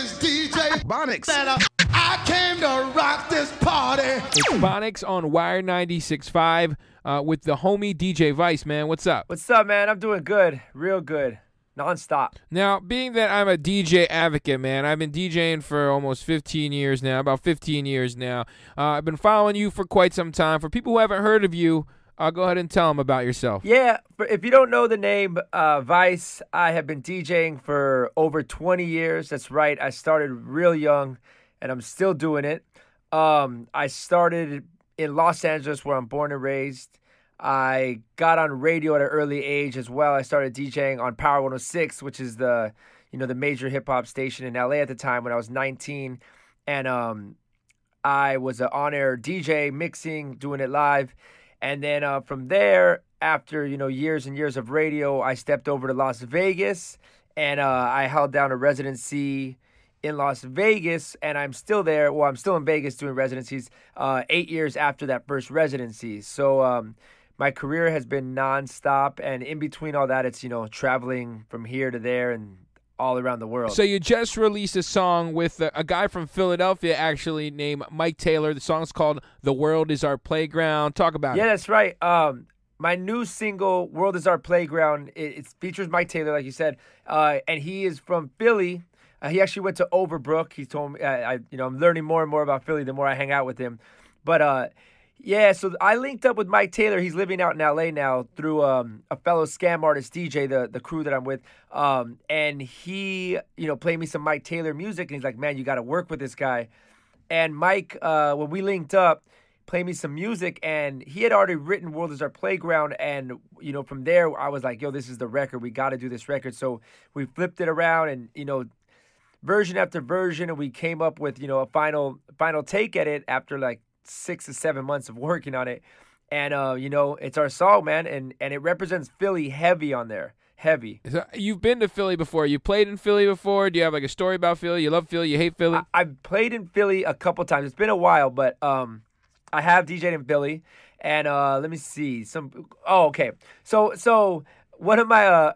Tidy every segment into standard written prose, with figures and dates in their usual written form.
is DJ Bonics. and I came to rock this party. It's Bonics on Wire 96.5 with the homie DJ Vice, man. What's up? What's up, man? I'm doing good. Real good. Nonstop. Now, being that I'm a DJ advocate, man, I've been DJing for almost 15 years now, about 15 years now. I've been following you for quite some time. For people who haven't heard of you, go ahead and tell them about yourself. Yeah, if you don't know the name Vice, I have been DJing for over 20 years. That's right. I started real young, and I'm still doing it. I started in Los Angeles, where I'm born and raised. I got on radio at an early age as well. I started DJing on Power 106, which is the major hip hop station in LA at the time when I was 19. And I was an on-air DJ, mixing, doing it live. And then from there, after years and years of radio, I stepped over to Las Vegas, and I held down a residency in Las Vegas, and I'm still there. Well, I'm still in Vegas doing residencies 8 years after that first residency. So my career has been nonstop, and in between all that, it's traveling from here to there and all around the world. So you just released a song with a guy from Philadelphia, actually, named Mike Taylor. The song's called "The World Is Our Playground." Talk about it. Yeah, that's right. My new single, "World Is Our Playground," it features Mike Taylor, like you said, and he is from Philly. He actually went to Overbrook. He told me, I'm learning more and more about Philly the more I hang out with him. But yeah, so I linked up with Mike Taylor. He's living out in LA now through a fellow S.K.A.M artist, DJ, the crew that I'm with. And he, played me some Mike Taylor music, and he's like, man, you got to work with this guy. And Mike, when we linked up, played me some music, and he had already written "World Is Our Playground." And, from there, I was like, yo, this is the record. We got to do this record. So we flipped it around and, version after version, and we came up with, a final take at it after like 6 to 7 months of working on it. And, it's our song, man. And it represents Philly heavy on there. Heavy. So you've been to Philly before. You played in Philly before. Do you have like a story about Philly? You love Philly? You hate Philly? I've played in Philly a couple times. It's been a while, but I have DJed in Philly. And let me see. Okay. So one of my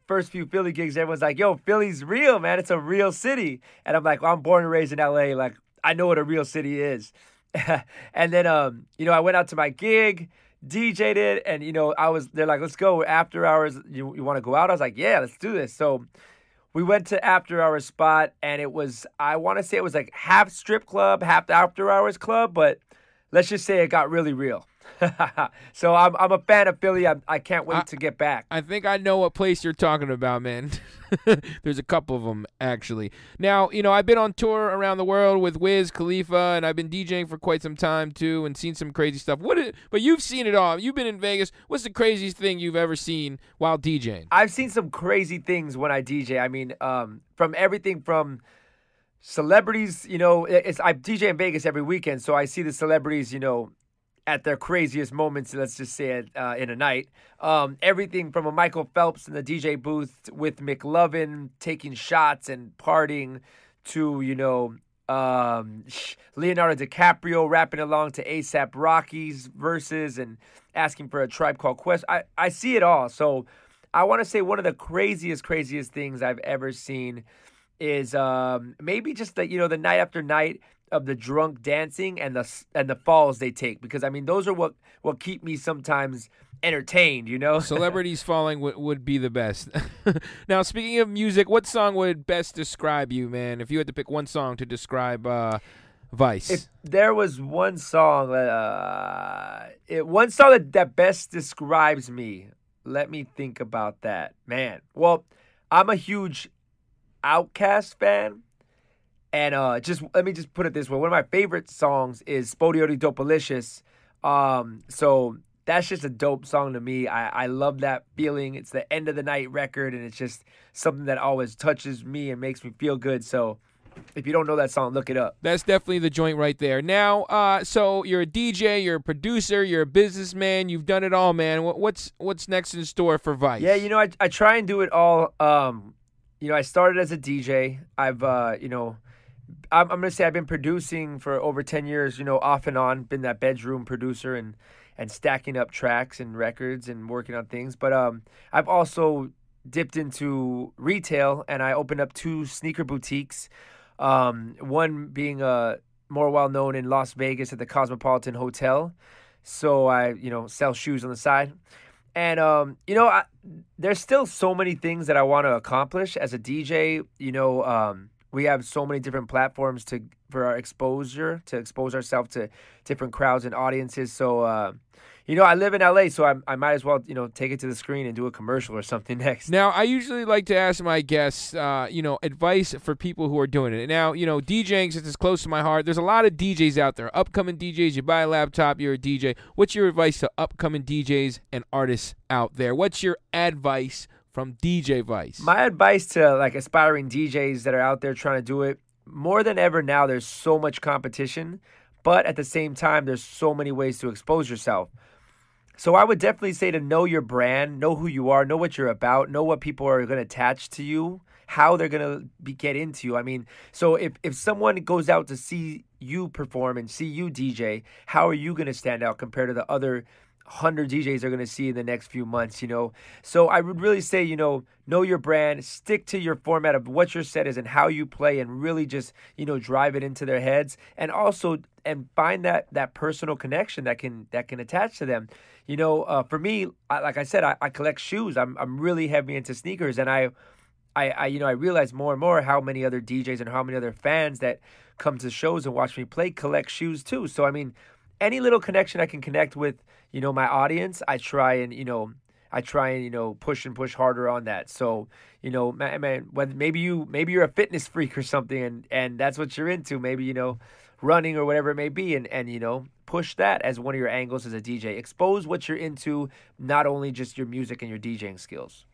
first few Philly gigs, everyone's like, yo, Philly's real, man. It's a real city. And I'm like, well, I'm born and raised in LA. Like, I know what a real city is. And then, I went out to my gig, DJ'd it, and, they're like, let's go after hours. You want to go out? I was like, yeah, let's do this. So we went to after hours spot, and I want to say it was like half strip club, half after hours club, but let's just say it got really real. So I'm a fan of Philly. I can't wait to get back. I think I know what place you're talking about, man. There's a couple of them, actually. Now, I've been on tour around the world with Wiz Khalifa, and I've been DJing for quite some time, too, and seen some crazy stuff. But you've seen it all. You've been in Vegas. What's the craziest thing you've ever seen while DJing? I've seen some crazy things when I DJ. I mean, from everything from celebrities, I DJ in Vegas every weekend, so I see the celebrities, at their craziest moments, let's just say it, in a night. Everything from a Michael Phelps in the DJ booth with McLovin taking shots and partying to, Leonardo DiCaprio rapping along to A$AP Rocky's verses and asking for a Tribe Called Quest. I see it all. So I want to say one of the craziest things I've ever seen is maybe just the night after night of the drunk dancing and the falls they take, because I mean those are what keep me sometimes entertained. Celebrities falling would be the best. Now, speaking of music, what song would best describe you, man? If you had to pick one song to describe Vice, if there was one song that best describes me, let me think about that, man. Well, I'm a huge Outkast fan. And let me put it this way. One of my favorite songs is Spodioti Dopalicious. So that's just a dope song to me. I love that feeling. It's the end of the night record, and it's just something that always touches me and makes me feel good. So if you don't know that song, look it up. That's definitely the joint right there. Now, so you're a DJ, you're a producer, you're a businessman. You've done it all, man. What's next in store for Vice? Yeah, I try and do it all. I started as a DJ. I've, I'm going to say I've been producing for over 10 years, off and on, been that bedroom producer and stacking up tracks and records and working on things. But I've also dipped into retail, and I opened up 2 sneaker boutiques. One being more well known in Las Vegas at the Cosmopolitan Hotel. So I, sell shoes on the side. And there's still so many things that I want to accomplish as a DJ. We have so many different platforms for our exposure, to expose ourselves to different crowds and audiences. So, I live in LA, so I might as well, take it to the screen and do a commercial or something next. Now, I usually like to ask my guests, advice for people who are doing it. Now, DJing, since it's close to my heart, there's a lot of DJs out there, upcoming DJs. You buy a laptop, you're a DJ. What's your advice to upcoming DJs and artists out there? What's your advice from DJ Vice? My advice to aspiring DJs that are out there trying to do it, more than ever now, there's so much competition, but at the same time, there's so many ways to expose yourself. So I would definitely say to know your brand, know who you are, know what you're about, know what people are going to attach to you, how they're going to get into you. I mean, so if someone goes out to see you perform and see you DJ, how are you going to stand out compared to the other 100 DJs are going to see in the next few months, So I would really say, know your brand, stick to your format of what your set is and how you play, and really just, drive it into their heads, and also find that personal connection that can attach to them. For me, like I said, I collect shoes. I'm really heavy into sneakers, and I realize more and more how many other DJs and how many other fans that come to shows and watch me play collect shoes too. So I mean, any little connection I can connect with, my audience, I try and push harder on that. So, man, whether maybe you're a fitness freak or something, and that's what you're into, maybe, running or whatever it may be, and push that as one of your angles as a DJ. Expose what you're into, not only just your music and your DJing skills.